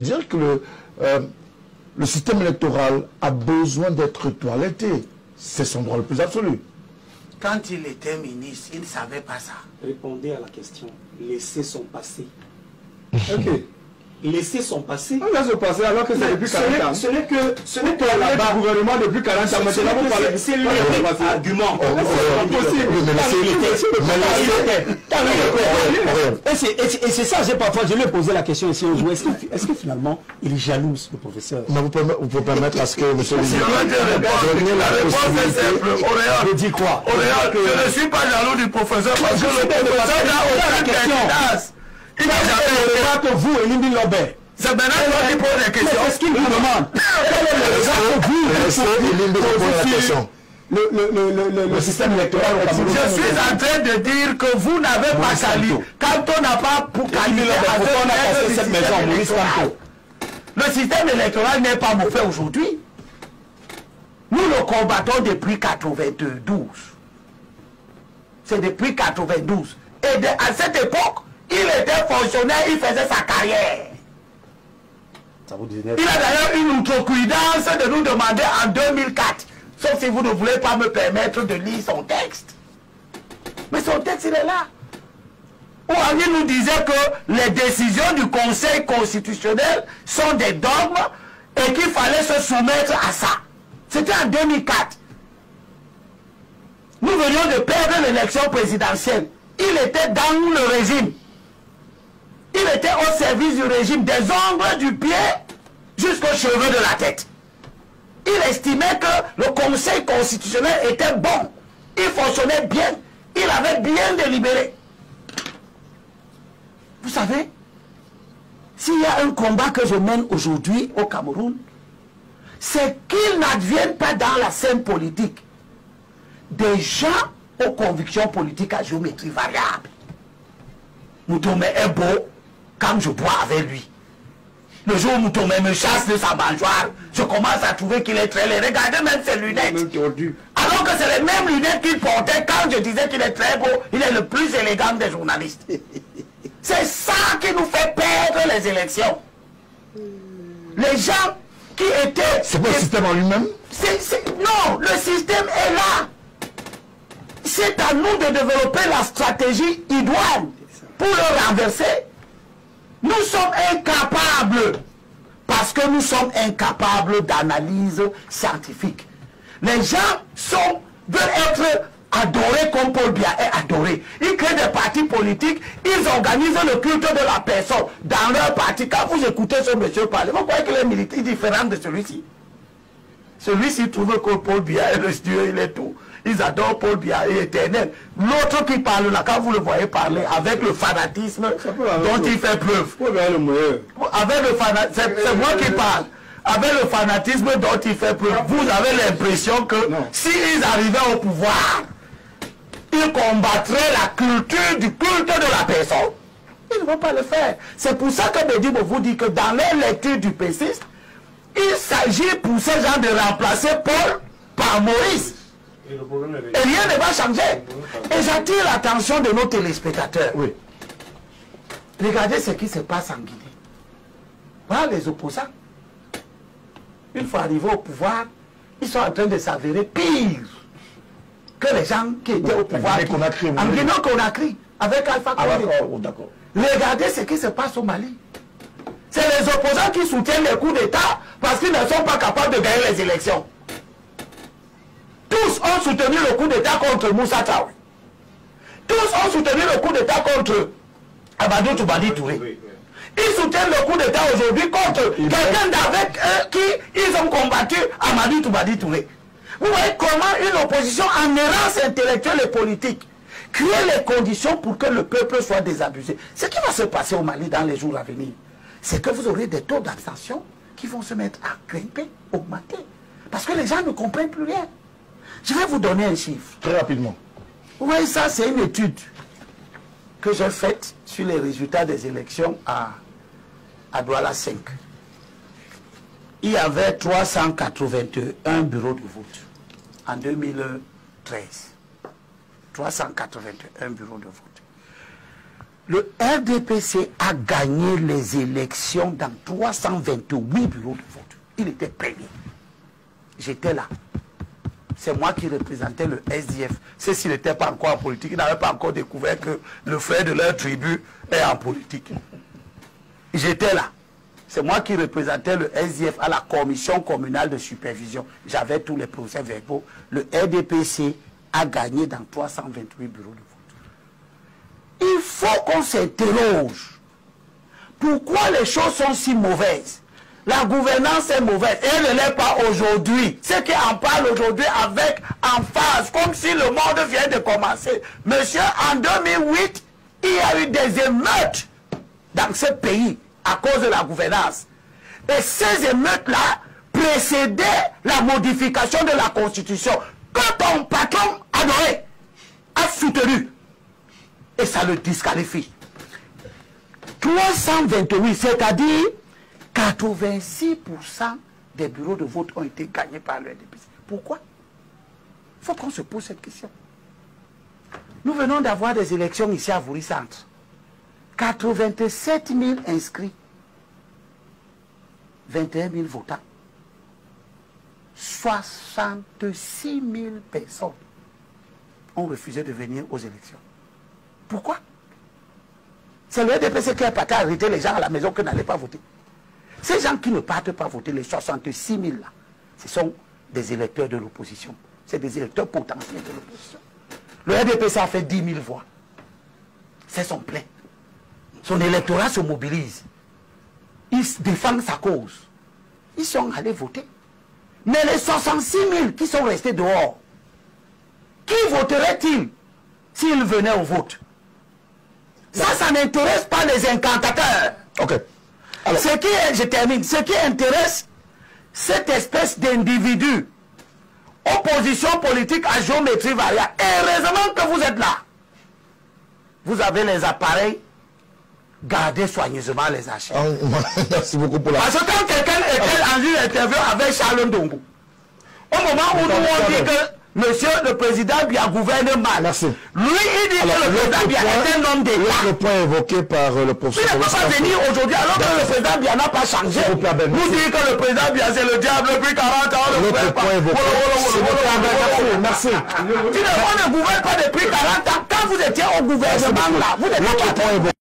Dire que le système électoral a besoin d'être toiletté. C'est son droit le plus absolu. Quand il était ministre, il ne savait pas ça. Répondez à la question. Laissez son passé. Ok. Laissez son passé. On laisse passer alors que c'est depuis 40 ans. Ce n'est que là-bas, le gouvernement depuis 40 ans. Maintenant, vous parlez. C'est l'argument. Et c'est ça, je lui ai posé la question ici au jour. Est-ce que finalement, il est jaloux, le professeur? Mais vous pouvez permettre à ce que monsieur le ministre je dis quoi? Je ne suis pas jaloux du professeur parce que le professeur n'a aucune question. Il n'a jamais que vous, Elimbi Lobert. C'est maintenant qu'il pose des questions. C'est ce qu'il vous demande. Le système électoral au Cameroun. Je suis en train de dire que vous n'avez pas sali. Quand on n'a pas pour qualifier on a passé cette maison, Maurice Kamto. Le système électoral n'est pas mauvais aujourd'hui. Nous le combattons depuis 92. C'est depuis 92. Et à cette époque, il était fonctionnaire, il faisait sa carrière. Il a d'ailleurs une outrecuidance de nous demander en 2004, sauf si vous ne voulez pas me permettre de lire son texte. Mais son texte, il est là. Où il nous disait que les décisions du Conseil constitutionnel sont des dogmes et qu'il fallait se soumettre à ça. C'était en 2004. Nous venions de perdre l'élection présidentielle. Il était dans le régime. Il était au service du régime, des ongles du pied jusqu'aux cheveux de la tête. Il estimait que le Conseil constitutionnel était bon. Il fonctionnait bien. Il avait bien délibéré. Vous savez, s'il y a un combat que je mène aujourd'hui au Cameroun, c'est qu'il n'advienne pas dans la scène politique des gens aux convictions politiques à géométrie variable. Moutoumé est beau quand je bois avec lui. Le jour où Moutoumé me chasse de sa mangeoire, je commence à trouver qu'il est très laid. Regardez même ses lunettes. Alors que c'est les mêmes lunettes qu'il portait quand je disais qu'il est très beau. Il est le plus élégant des journalistes. C'est ça qui nous fait perdre les élections. Les gens qui étaient... C'est pas le système en lui-même? Non, le système est là. C'est à nous de développer la stratégie idoine pour le renverser. Nous sommes incapables, parce que nous sommes incapables d'analyse scientifique. Les gens veulent être adorés comme Paul Biya est adoré. Ils créent des partis politiques, ils organisent le culte de la personne dans leur parti. Quand vous écoutez ce monsieur parler, vous croyez qu'il est militaire différent de celui-ci. Celui-ci trouve que Paul Biya est le Dieu, il est tout. Ils adorent Paul Biya, il est éternel. L'autre qui parle là, quand vous le voyez parler, avec le fanatisme dont il fait preuve. Avec le fanatisme, c'est moi qui parle. Avec le fanatisme dont il fait preuve, vous avez l'impression que s'ils arrivaient au pouvoir, ils combattraient la culture du culte de la personne. Ils ne vont pas le faire. C'est pour ça que Bédibo vous dit que dans les lectures du PCiste, il s'agit pour ces gens de remplacer Paul par Maurice. Et rien ne va changer. Et j'attire l'attention de nos téléspectateurs. Oui. Regardez ce qui se passe en Guinée. Voilà les opposants. Une fois arrivés au pouvoir, ils sont en train de s'avérer pire que les gens qui étaient au pouvoir. En Guinée-Conakry, avec Alpha Condé. Regardez ce qui se passe au Mali. C'est les opposants qui soutiennent les coups d'État parce qu'ils ne sont pas capables de gagner les élections. Tous ont soutenu le coup d'État contre Moussa Traoré. Tous ont soutenu le coup d'État contre Amadou Toubadi Touré. Ils soutiennent le coup d'État aujourd'hui contre quelqu'un d'avec qui ils ont combattu Amadou Toubadi Touré. Vous voyez comment une opposition en errance intellectuelle et politique crée les conditions pour que le peuple soit désabusé. Ce qui va se passer au Mali dans les jours à venir, c'est que vous aurez des taux d'abstention qui vont se mettre à grimper, augmenter. Parce que les gens ne comprennent plus rien. Je vais vous donner un chiffre. Très rapidement. Oui, ça c'est une étude que j'ai faite sur les résultats des élections à Douala 5. Il y avait 381 bureaux de vote en 2013. 381 bureaux de vote. Le RDPC a gagné les élections dans 328 bureaux de vote. Il était premier. J'étais là. C'est moi qui représentais le SDF. C'est s'il n'était pas encore en politique. Ils n'avaient pas encore découvert que le frère de leur tribu est en politique. J'étais là. C'est moi qui représentais le SDF à la commission communale de supervision. J'avais tous les procès verbaux. Le RDPC a gagné dans 328 bureaux de vote. Il faut qu'on s'interroge. Pourquoi les choses sont si mauvaises? La gouvernance est mauvaise. Et elle ne l'est pas aujourd'hui. Ceux qui en parlent aujourd'hui avec emphase, comme si le monde vient de commencer. Monsieur, en 2008, il y a eu des émeutes dans ce pays à cause de la gouvernance. Et ces émeutes-là précédaient la modification de la Constitution que ton patron adoré a soutenu. Et ça le disqualifie. 328, c'est-à-dire 86% des bureaux de vote ont été gagnés par le RDPC. Pourquoi? Il faut qu'on se pose cette question. Nous venons d'avoir des élections ici à Voury Centre. 87 000 inscrits. 21 000 votants. 66 000 personnes ont refusé de venir aux élections. Pourquoi? C'est le RDPC qui a pas arrêté les gens à la maison qui n'allaient pas voter. Ces gens qui ne partent pas voter, les 66 000 là, ce sont des électeurs de l'opposition. C'est des électeurs potentiels de l'opposition. Le RDPC a fait 10 000 voix. C'est son plein. Son électorat se mobilise. Il défend sa cause. Ils sont allés voter. Mais les 66 000 qui sont restés dehors, qui voteraient-ils s'ils venaient au vote? Ça n'intéresse pas les incantateurs. Ok. Alors, je termine. Ce qui intéresse cette espèce d'individu, opposition politique à géométrie variable. Et heureusement que vous êtes là. Vous avez les appareils. Gardez soigneusement les achats. Merci beaucoup pour la... Parce que quand quelqu'un était en une interview avec Charles Ndongo, au moment où nous on dit que Monsieur le Président Biya gouverne mal, merci. Lui il dit que le Président Biya est un homme d'État. Le point évoqué par le professeur... Il ne peut pas venir aujourd'hui alors que le Président Biya n'a pas changé. Nous dit que le Président Biya c'est le diable depuis 40 ans. L'autre point évoqué... Merci. On ne gouverne pas depuis 40 ans. Quand vous étiez au gouvernement là, vous n'êtes pas...